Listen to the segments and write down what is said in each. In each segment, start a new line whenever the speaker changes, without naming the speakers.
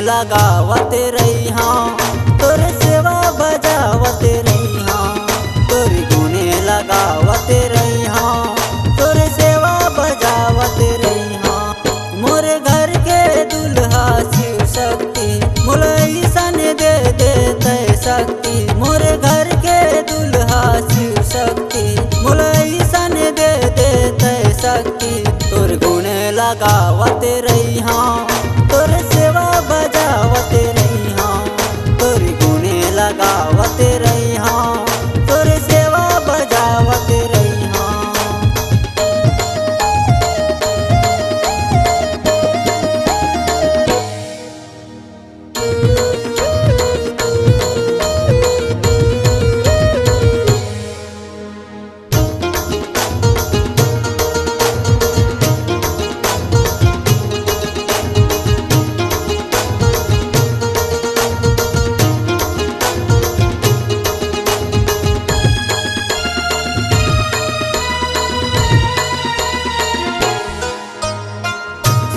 लगावत रही हाँ, तोर सेवा बजावत रही हाँ, तोर गुने लगावत रही हाँ, तोर सेवा बजावत रही हाँ। मोर घर के दुल्हा शिव शक्ति मोलई सन दे देते शक्ति, मोर घर के दुल्हा शिव शक्ति मोलई सन दे देते शक्ति। तोर गुने लगावत रही हाँ, तोर सेवा बजावत रही हाँ, तोर गुने लगावत रही हाँ, तोर सेवा बजावत रही हाँ।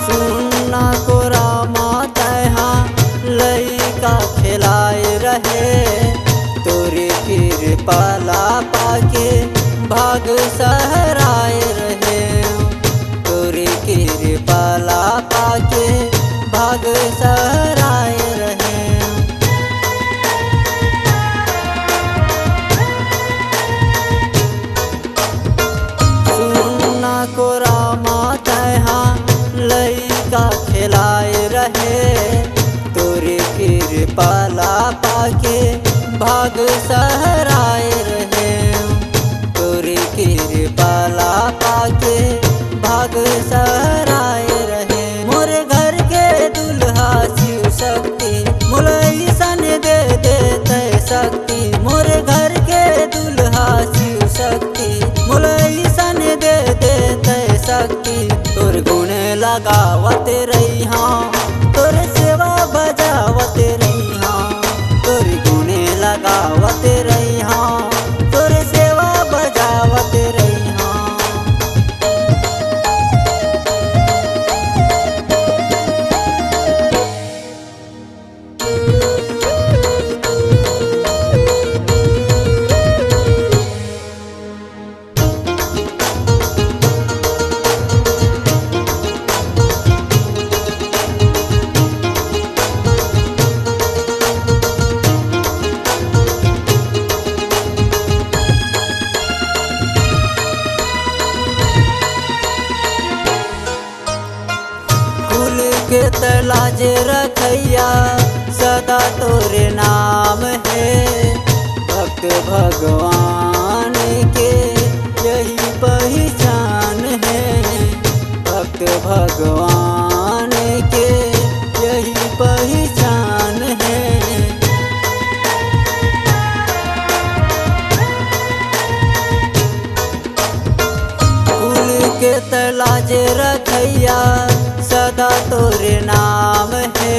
सुनना को रामा तहाँ लइका खिलाए रहे, तोरे कृपाला पाके भाग सहराए रहे, तोरे कृपाला पाके भाग सहराए रहे। सुनना को रामा तहाँ लइका खिलाए रहे, तोरे कृपाला पाके भाग सहराए रहे, तोरे कृपाला पाके भाग सहराए रहे। मोर घर के दुल्हा शिव शक्ति मोलई सन दे देते शक्ति, मोर घर के दुल्हा शिव शक्ति मोलई सन दे देते शक्ति। तोर गुने लगावत रही हाँ, तोर सेवा बजावत रही हाँ, तोर गुने लगावत रही हाँ, तोर सेवा बजावत रही हाँ। फूल के तलाज रखैया सदा तोरे नाम है, भक्त भगवान के यही पहचान है, भक्त भगवान के यही पहचान है। फूल के तलाज रखैया सदा तोरे नाम है,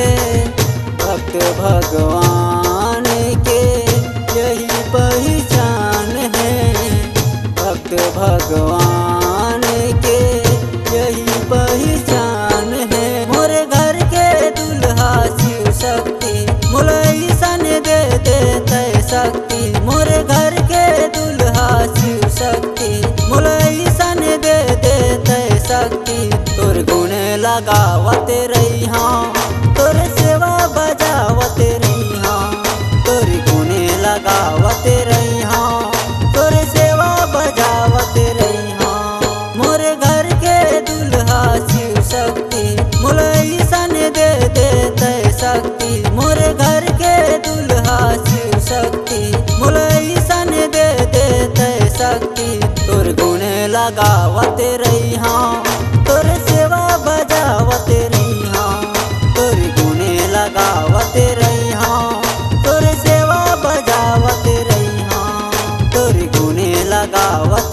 भक्त भगवान के यही पहचान है, भक्त भगवान के यही पहचान है। मोर घर के दुल्हा शिव शक्ति मोलई सन दे देते शक्ति, मोर घर के दुल्हा शिव शक्ति मोलई सन दे देते शक्ति। तोर गुने लगावत रही हाँ, तोर सेवा बजावत रही हाँ, तोर गुने लगावत रही हाँ, तोर सेवा बजावत रही हाँ। मोर घर के दुल्हा शिव शक्ति मोलई सन दे देते शक्ति, मोर घर के दुल्हा शिव शक्ति मोलई सन दे देते शक्ति। तोर गुने लगावत रही हाँ, तोर सेवा बजावत रही हाँ, तोर गुने लगावत रही हाँ, तोर सेवा बजावत रही हाँ, तोर गुने लगावत